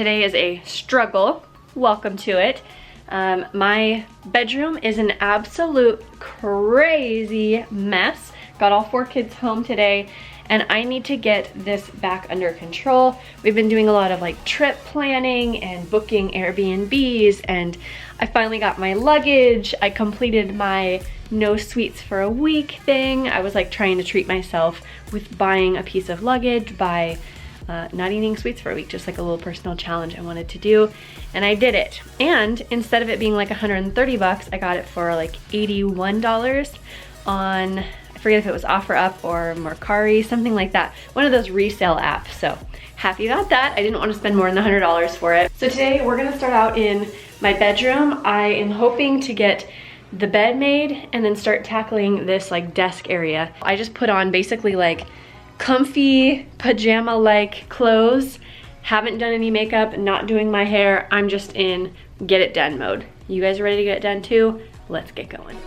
Today is a struggle. Welcome to it. My bedroom is an absolute crazy mess. Got all 4 kids home today and I need to get this back under control. We've been doing a lot of like trip planning and booking Airbnbs, and I finally got my luggage. I completed my no sweets for a week thing. I was like trying to treat myself with buying a piece of luggage by not eating sweets for a week, just like a little personal challenge I wanted to do, and I did it. And instead of it being like 130 bucks, I got it for like $81 on, I forget if it was OfferUp or Mercari, something like that. One of those resale apps. So happy about that. I didn't want to spend more than $100 for it. So today we're gonna start out in my bedroom. I am hoping to get the bed made and then start tackling this like desk area. I just put on basically like comfy pajama-like clothes. Haven't done any makeup, not doing my hair. I'm just in get it done mode. You guys ready to get it done too? Let's get going.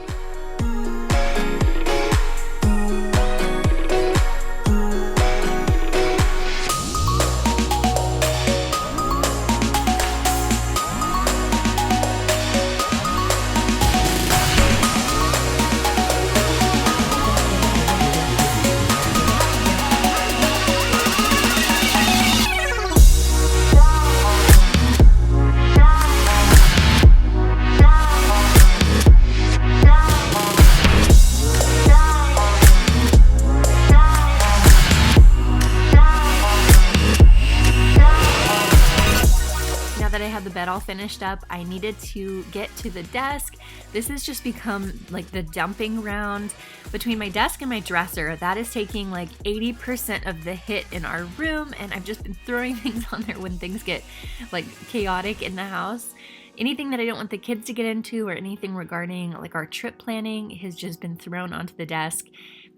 All finished up, I needed to get to the desk. This has just become like the dumping ground between my desk and my dresser. That is taking like 80% of the hit in our room, and I've just been throwing things on there when things get like chaotic in the house. Anything that I don't want the kids to get into or anything regarding like our trip planning has just been thrown onto the desk,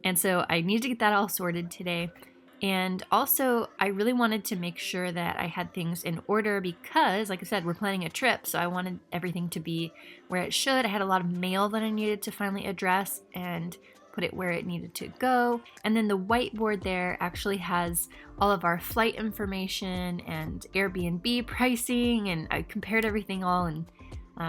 and so I need to get that all sorted today. And also, I really wanted to make sure that I had things in order because, like I said, we're planning a trip, so I wanted everything to be where it should. I had a lot of mail that I needed to finally address and put it where it needed to go. And then the whiteboard there actually has all of our flight information and Airbnb pricing, and I compared everything all and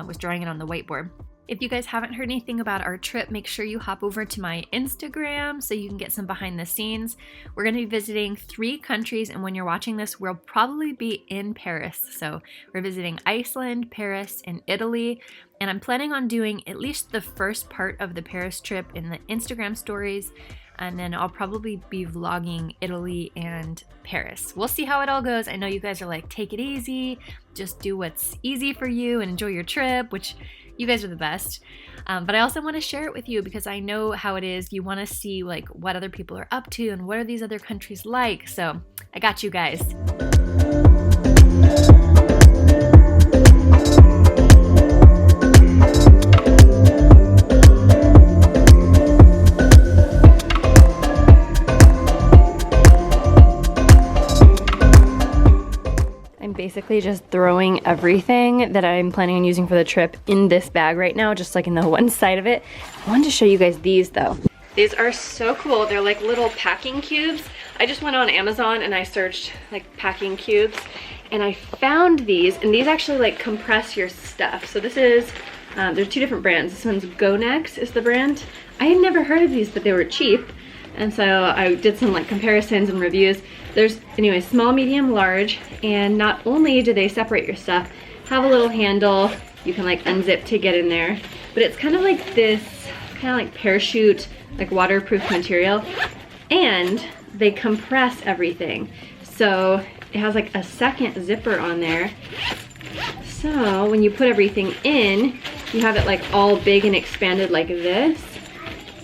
was drawing it on the whiteboard. If you guys haven't heard anything about our trip, make sure you hop over to my Instagram so you can get some behind the scenes. We're going to be visiting 3 countries, and when you're watching this, we'll probably be in Paris. So we're visiting Iceland, Paris, and Italy, and I'm planning on doing at least the first part of the Paris trip in the Instagram stories, and then I'll probably be vlogging Italy and Paris. We'll see how it all goes. I know you guys are like, take it easy, just do what's easy for you and enjoy your trip, which you guys are the best. But I also want to share it with you because I know how it is. You want to see like what other people are up to and what are these other countries like. So I got you guys. Basically just throwing everything that I'm planning on using for the trip in this bag right now, just like in the one side of it. I wanted to show you guys these though. These are so cool. They're like little packing cubes. I just went on Amazon and I searched like packing cubes and I found these, and these actually like compress your stuff. So this is, there's 2 different brands. This one's GoNex is the brand. I had never heard of these, but they were cheap. And so I did some like comparisons and reviews. There's, anyway, small, medium, large, and not only do they separate your stuff, have a little handle, you can like unzip to get in there, but it's kind of like this, kind of like parachute, like waterproof material, and they compress everything. So it has like a second zipper on there. So when you put everything in, you have it like all big and expanded like this.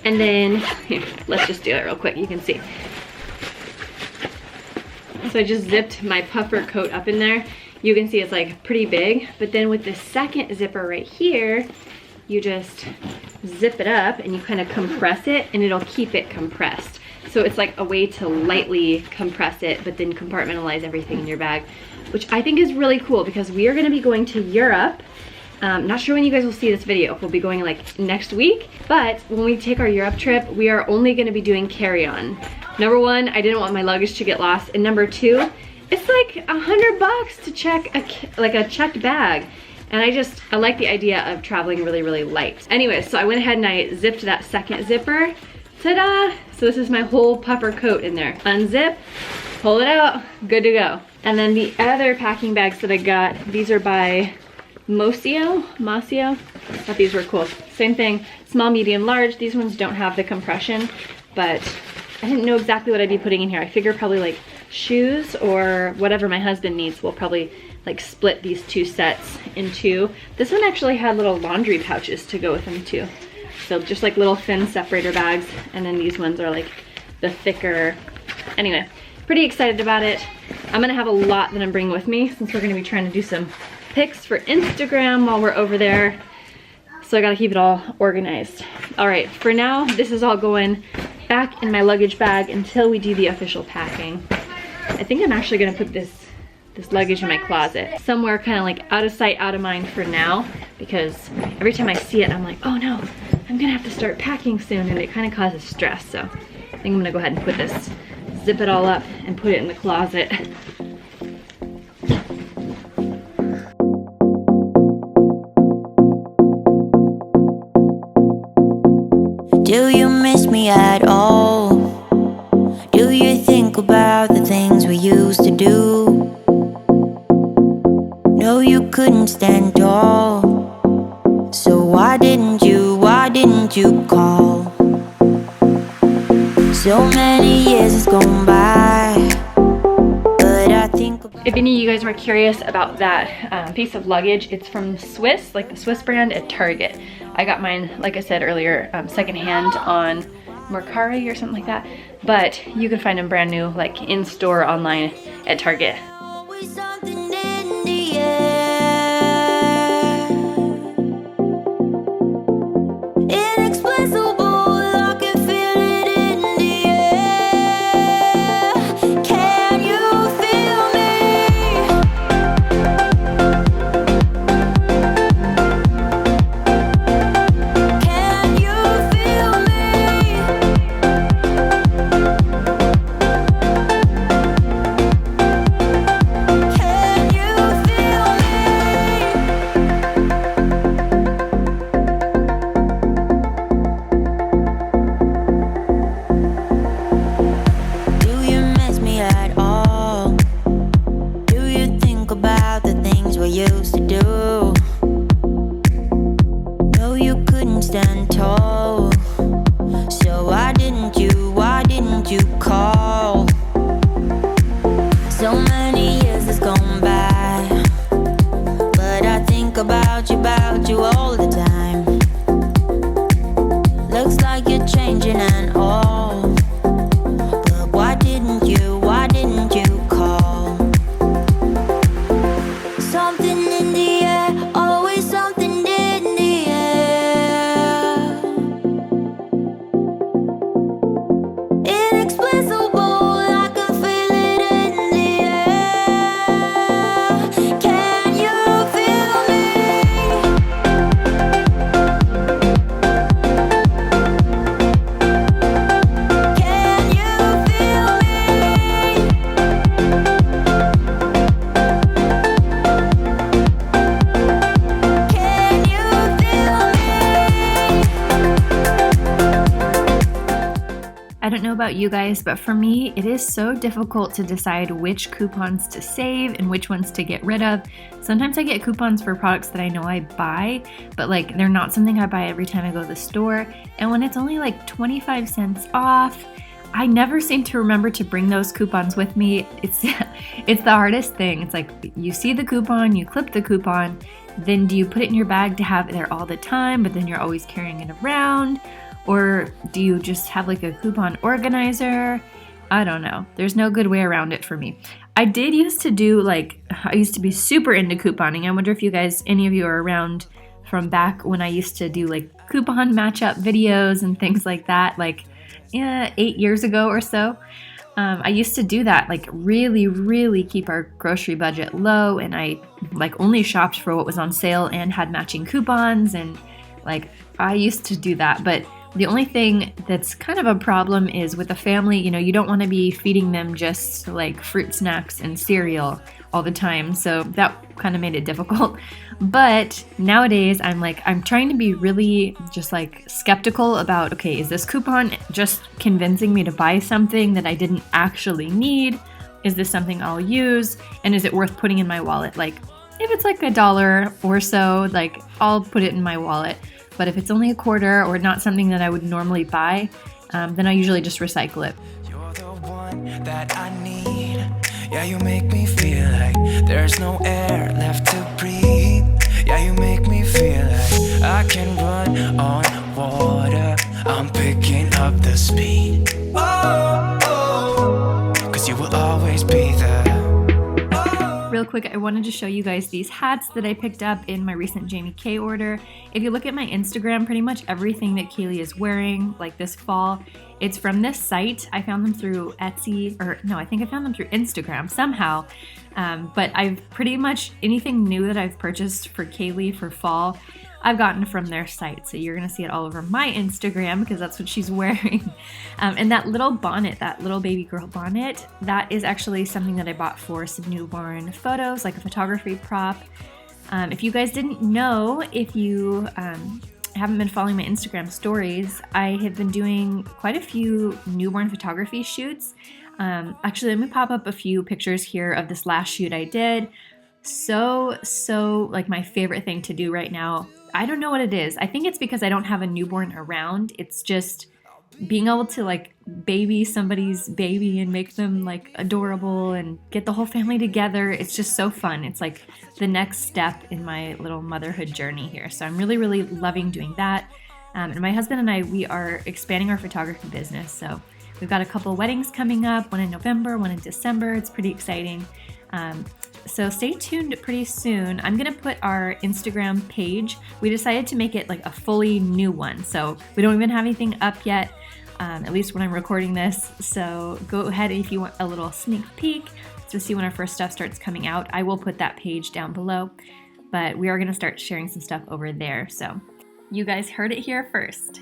And then, here, let's just do it real quick, you can see. So I just zipped my puffer coat up in there. You can see it's like pretty big, but then with the second zipper right here, you just zip it up and you kind of compress it and it'll keep it compressed. So it's like a way to lightly compress it, but then compartmentalize everything in your bag, which I think is really cool because we are gonna be going to Europe. Not sure when you guys will see this video. We'll be going like next week, but when we take our Europe trip, we are only gonna be doing carry-on. Number 1, I didn't want my luggage to get lost, and number 2, It's like $100 to check a checked bag. And I like the idea of traveling really, really light. Anyway, so I went ahead and I zipped that second zipper. Ta-da! So this is my whole puffer coat in there. Unzip, pull it out, good to go. And then the other packing bags that I got, these are by Masio. I thought these were cool. Same thing, small, medium, large. These ones don't have the compression, but I didn't know exactly what I'd be putting in here. I figure probably like shoes or whatever my husband needs. We'll probably like split these two sets in two. This one actually had little laundry pouches to go with them too. So just like little thin separator bags, and then these ones are like the thicker. Anyway, pretty excited about it. I'm gonna have a lot that I'm bringing with me since we're gonna be trying to do some pics for Instagram while we're over there. So I gotta keep it all organized. All right, for now, this is all going back in my luggage bag until we do the official packing. I think I'm actually gonna put this luggage in my closet. Somewhere kind of like out of sight, out of mind for now, because every time I see it, I'm like, oh no, I'm gonna have to start packing soon, and it kind of causes stress. So I think I'm gonna go ahead and put this, zip it all up and put it in the closet. Do you miss me at all? Do you think about the things we used to do? No, you couldn't stand tall. So why didn't you call? So many years has gone by, but I think if any of you guys were curious about that piece of luggage, it's from Swiss, like the Swiss brand at Target. I got mine, like I said earlier, secondhand on Mercari or something like that. But you can find them brand new, like in store, online at Target. always something in the air. Inexplicable, I can feel it in the air. Can you feel me? Can you feel me? Can you feel me? Do you miss me at all? Do you think about the things we used to do? No, you couldn't stand tall. So why didn't you call? So many years has gone by, but I think about you all the time. Looks like you're changing and all, but why didn't you call? Something in the air, always something in the air. Inexplicable, I can feel it in the air. Can you feel me? Can you feel me? Can you feel me? I don't know about you guys, but for me, it is so difficult to decide which coupons to save and which ones to get rid of. Sometimes I get coupons for products that I know I buy, but like they're not something I buy every time I go to the store. And when it's only like 25 cents off, I never seem to remember to bring those coupons with me. It's the hardest thing. It's like you see the coupon, you clip the coupon, then do you put it in your bag to have it there all the time, but then you're always carrying it around? Or do you just have like a coupon organizer? I don't know. There's no good way around it for me. I used to be super into couponing. I wonder if any of you are around from back when I used to do like coupon matchup videos and things like that, 8 years ago or so. I used to do that, like really, really keep our grocery budget low, and I like only shopped for what was on sale and had matching coupons, and like I used to do that. But The only thing that's kind of a problem is with a family, you don't want to be feeding them just like fruit snacks and cereal all the time. So that kind of made it difficult. But nowadays I'm trying to be really just like skeptical about, okay, is this coupon just convincing me to buy something that I didn't actually need? Is this something I'll use? And is it worth putting in my wallet? Like if it's like $1 or so, like I'll put it in my wallet. But if it's only a quarter or not something that I would normally buy, then I usually just recycle it. You're the one that I need. Yeah, you make me feel like there's no air left to breathe. Yeah, you make me feel like I can run on water. I'm picking up the speed. Oh, oh, 'cause you will always be there. Real quick, I wanted to show you guys these hats that I picked up in my recent Jamie K order. If you look at my Instagram, pretty much everything that Kaylee is wearing, like this fall, it's from this site. I found them through Etsy, or no, I think I found them through Instagram somehow. But I've pretty much anything new that I've purchased for Kaylee for fall, I've gotten from their site. So you're gonna see it all over my Instagram because that's what she's wearing. And that little bonnet, that little baby girl bonnet, that is actually something that I bought for some newborn photos, like a photography prop. If you guys didn't know, if you haven't been following my Instagram stories, I have been doing quite a few newborn photography shoots. Actually, let me pop up a few pictures here of this last shoot I did. So like my favorite thing to do right now. I don't know what it is. I think it's because I don't have a newborn around. It's just being able to like baby somebody's baby and make them like adorable and get the whole family together. It's just so fun. It's like the next step in my little motherhood journey here. So I'm really, really loving doing that. And my husband and I, we are expanding our photography business. So we've got a couple weddings coming up, one in November, one in December. It's pretty exciting. So stay tuned pretty soon. I'm going to put our Instagram page. We decided to make it like a fully new one. So we don't even have anything up yet, at least when I'm recording this. So go ahead if you want a little sneak peek to see when our first stuff starts coming out. I will put that page down below, but we are going to start sharing some stuff over there. So you guys heard it here first.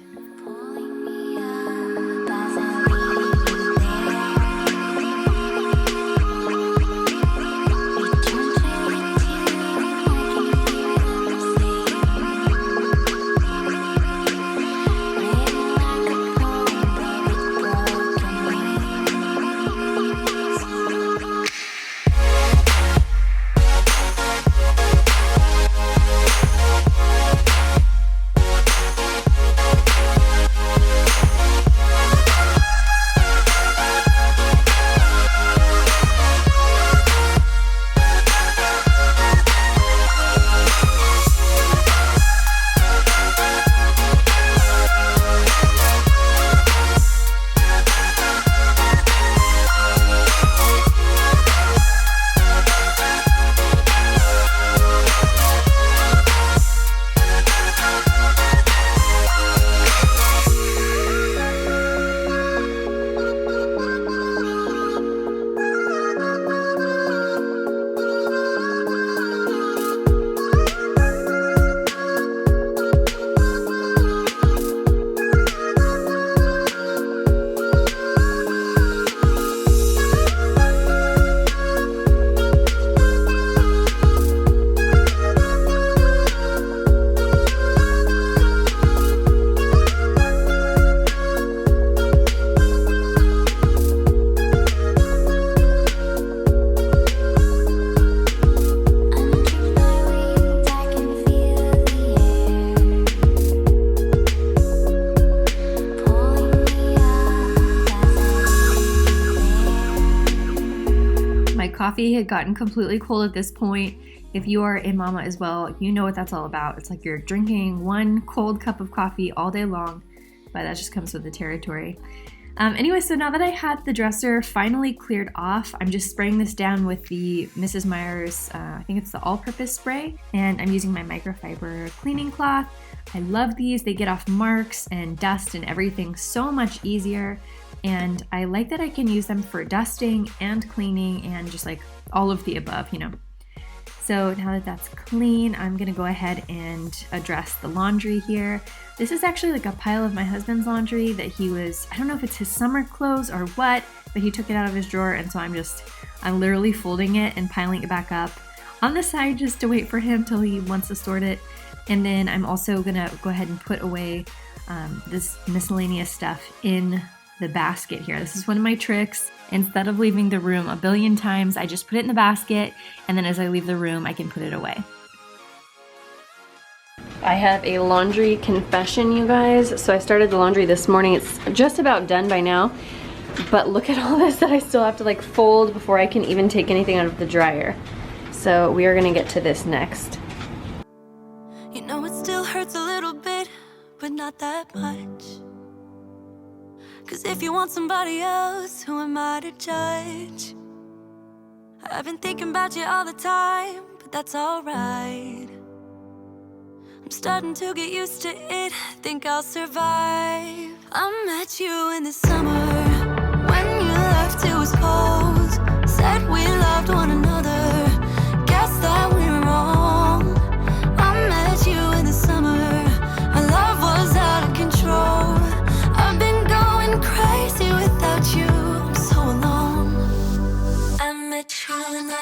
Coffee had gotten completely cold at this point. If you are a mama as well, you know what that's all about. It's like you're drinking one cold cup of coffee all day long, but that just comes with the territory. Anyway, so now that I had the dresser finally cleared off, I'm just spraying this down with the Mrs. Meyer's, I think it's the all-purpose spray, and I'm using my microfiber cleaning cloth. I love these. They get off marks and dust and everything so much easier. And I like that I can use them for dusting and cleaning and just like all of the above, you know. So now that that's clean, I'm gonna go ahead and address the laundry here. This is actually like a pile of my husband's laundry that I don't know if it's his summer clothes or what, but he took it out of his drawer, and so I'm literally folding it and piling it back up on the side just to wait for him till he wants to sort it. And then I'm also gonna go ahead and put away this miscellaneous stuff in the basket here. This is one of my tricks. Instead of leaving the room a billion times, I just put it in the basket, and then as I leave the room, I can put it away. I have a laundry confession, you guys. So I started the laundry this morning. It's just about done by now, but look at all this that I still have to like fold before I can even take anything out of the dryer. So we are gonna get to this next. You know it still hurts a little bit, but not that much. 'Cause if you want somebody else, who am I to judge? I've been thinking about you all the time, but that's alright. I'm starting to get used to it, think I'll survive. I met you in the summer, when you left it was cold. Said we loved one another, guess that we were wrong. I met you in the summer, our love was out of control. I've been going crazy without you, I'm so alone. I met you in the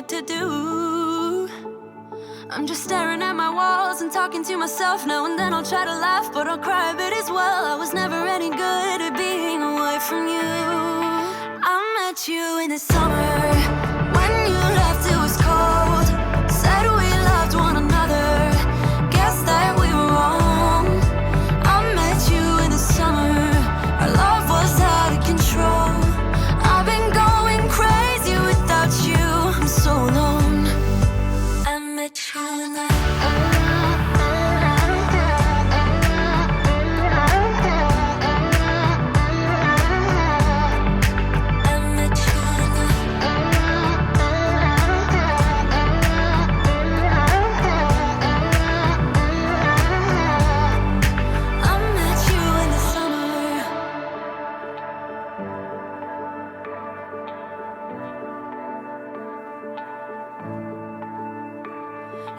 to do. I'm just staring at my walls and talking to myself now and then. I'll try to laugh, but I'll cry a bit as well. I was never any good at being away from you. I met you in the summer, when you left it was cold. Said we loved one another, guess that we were wrong. I met you in the summer, our love was out of control. I've been going crazy without you, I'm so alone. I met you in the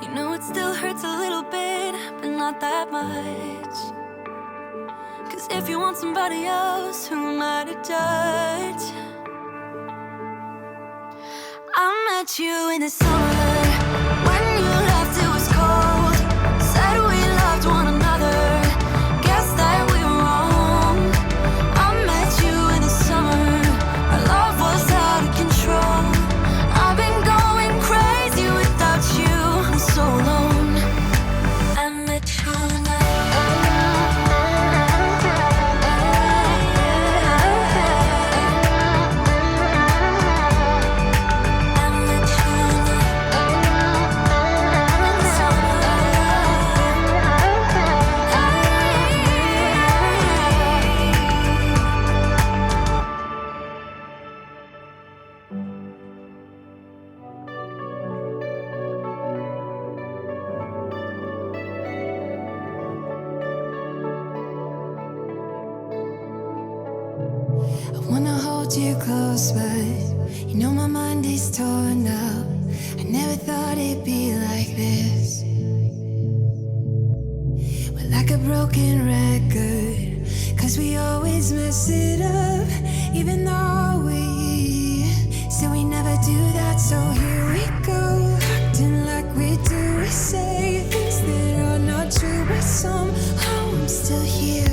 You know it still hurts a little bit, but not that much. 'Cause if you want somebody else, who am I to judge? I met you in the summer, when you left it was cold. Said we loved one another, guess that we were wrong. I met you in the summer, our love was out of control. I've been going crazy without you, I'm so alone. I met you in the I wanna hold you close, but you know my mind is torn up. I never thought it'd be like this. We're like a broken record, 'cause we always mess it up. Even though we say we never do that, so here we go. Acting like we do, we say things that are not true, but somehow I'm still here.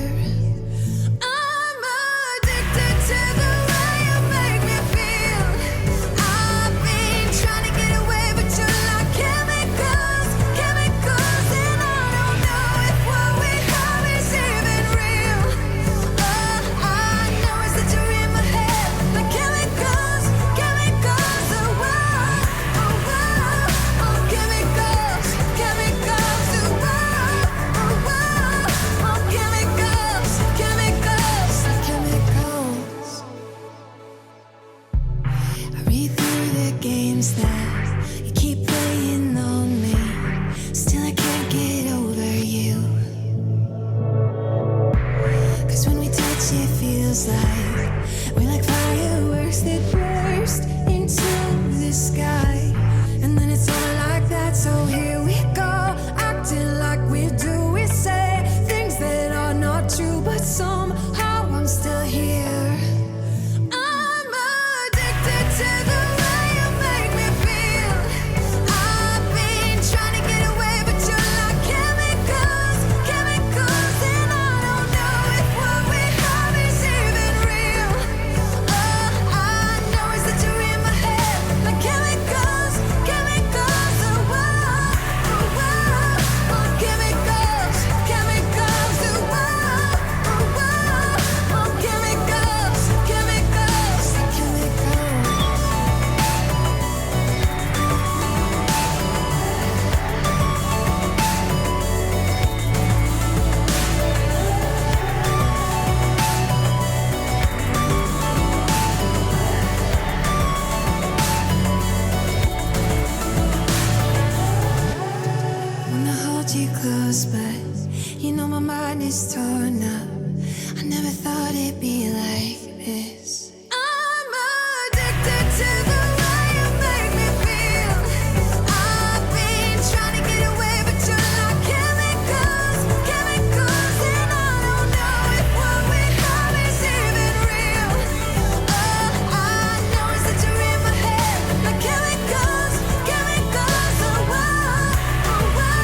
one is torn up. I never thought it'd be like this. I'm addicted to the way you make me feel. I've been trying to get away, but you're like chemicals, chemicals, and I don't know if what we have is even real. I know it's that you're in my head, like chemicals, chemicals, oh whoa, oh whoa,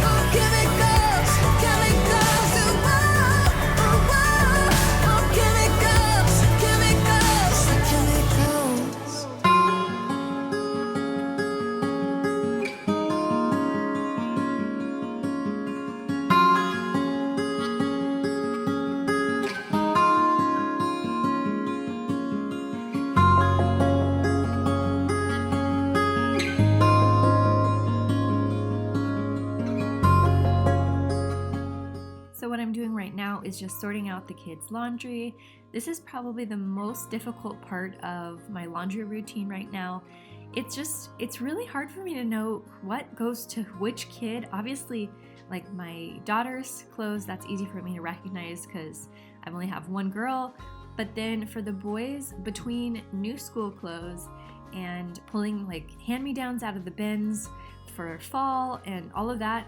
oh chemicals, chemicals, oh whoa, oh whoa, oh chemicals, chemicals, chemicals. So what I'm doing right now is just sorting out the kids' laundry. This is probably the most difficult part of my laundry routine right now. It's really hard for me to know what goes to which kid. Obviously, like my daughter's clothes, that's easy for me to recognize because I only have one girl. But then for the boys, between new school clothes and pulling like hand-me-downs out of the bins for fall and all of that,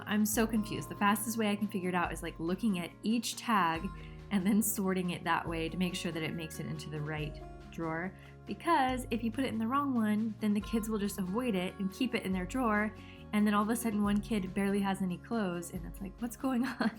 I'm so confused. The fastest way I can figure it out is like looking at each tag and then sorting it that way to make sure that it makes it into the right drawer. Because if you put it in the wrong one, then the kids will just avoid it and keep it in their drawer. And then all of a sudden one kid barely has any clothes and it's like, what's going on?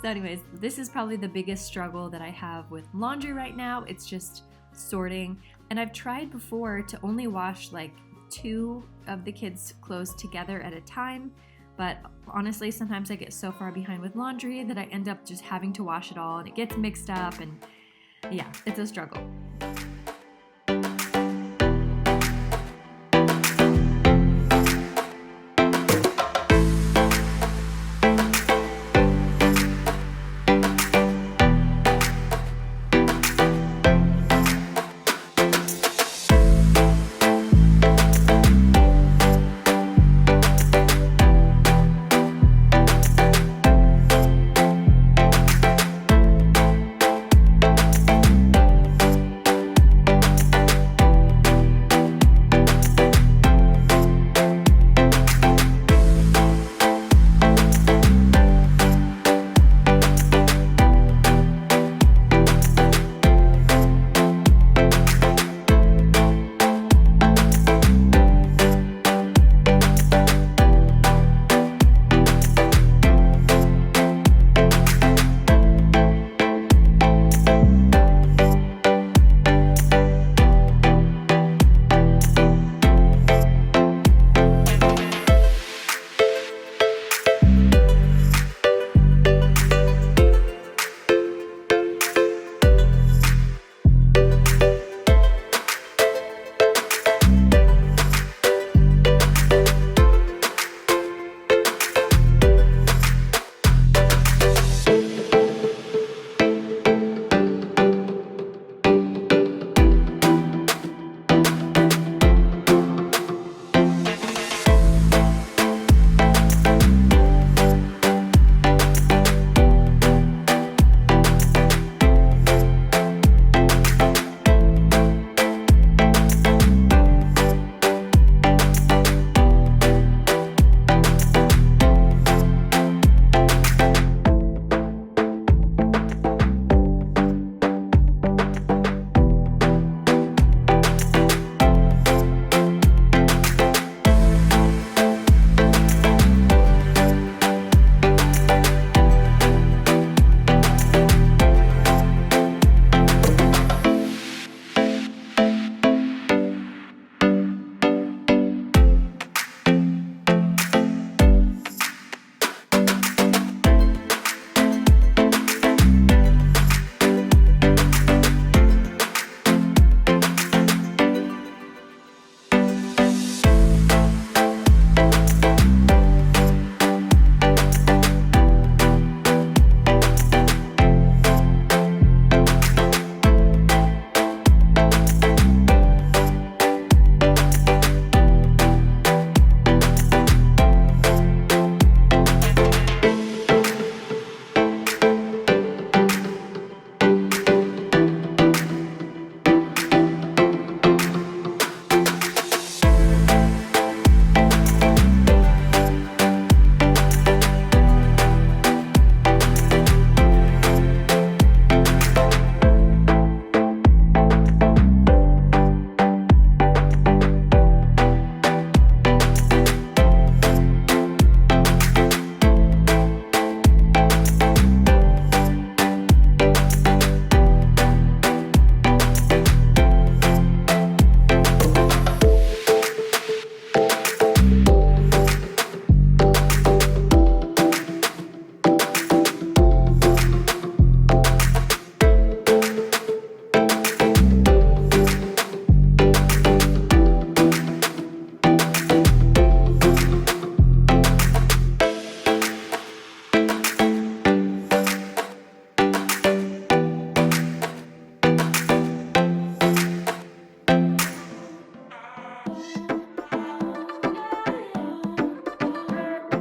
So anyways, this is probably the biggest struggle that I have with laundry right now. It's just sorting. And I've tried before to only wash like 2 of the kids' clothes together at a time. But honestly, sometimes I get so far behind with laundry that I end up just having to wash it all and it gets mixed up and yeah, it's a struggle.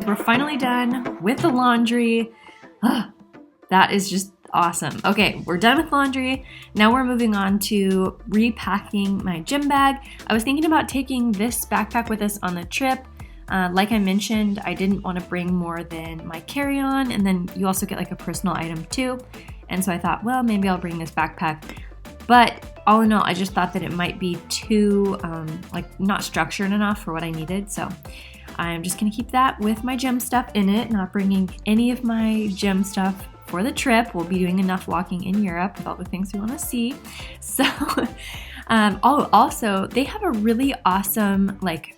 we're finally done with the laundry. That is just awesome. Okay, we're done with laundry. Now we're moving on to repacking my gym bag. I was thinking about taking this backpack with us on the trip. Like I mentioned, I didn't want to bring more than my carry-on, and then you also get like a personal item too. And so I thought, well, maybe I'll bring this backpack. But all in all, I just thought that it might be too, not structured enough for what I needed. So I'm just gonna keep that with my gym stuff in it, not bringing any of my gym stuff for the trip. We'll be doing enough walking in Europe with all the things we want to see. So, also they have a really awesome bike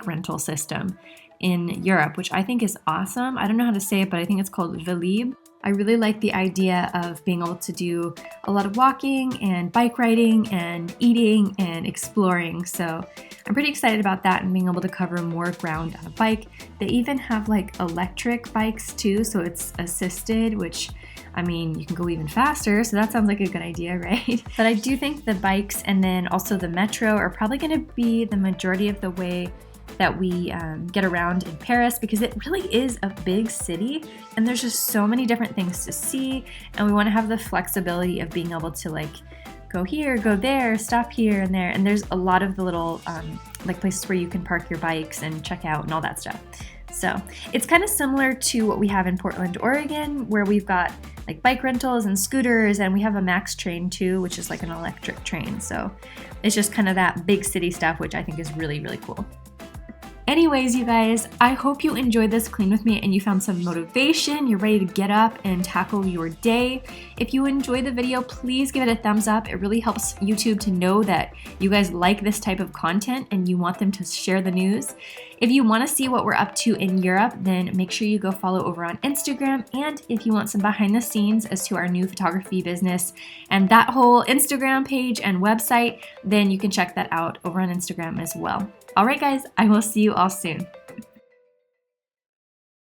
rental system in Europe, which I think is awesome. I don't know how to say it, but I think it's called Velib. I really like the idea of being able to do a lot of walking and bike riding and eating and exploring. So I'm pretty excited about that and being able to cover more ground on a bike. They even have like electric bikes too, so it's assisted, which I mean, you can go even faster, so that sounds like a good idea, right? But I do think the bikes and then also the metro are probably gonna be the majority of the way that we get around in Paris, because it really is a big city and there's just so many different things to see, and we want to have the flexibility of being able to like go here, go there, stop here and there, and there's a lot of the little places where you can park your bikes and check out and all that stuff. So it's kind of similar to what we have in Portland, Oregon, where we've got like bike rentals and scooters, and we have a Max train too, which is like an electric train. So it's just kind of that big city stuff, which I think is really, really cool. Anyways, you guys, I hope you enjoyed this clean with me and you found some motivation. You're ready to get up and tackle your day. If you enjoyed the video, please give it a thumbs up. It really helps YouTube to know that you guys like this type of content and you want them to share the news. If you want to see what we're up to in Europe, then make sure you go follow over on Instagram. And if you want some behind the scenes as to our new photography business and that whole Instagram page and website, then you can check that out over on Instagram as well. All right, guys, I will see you all soon.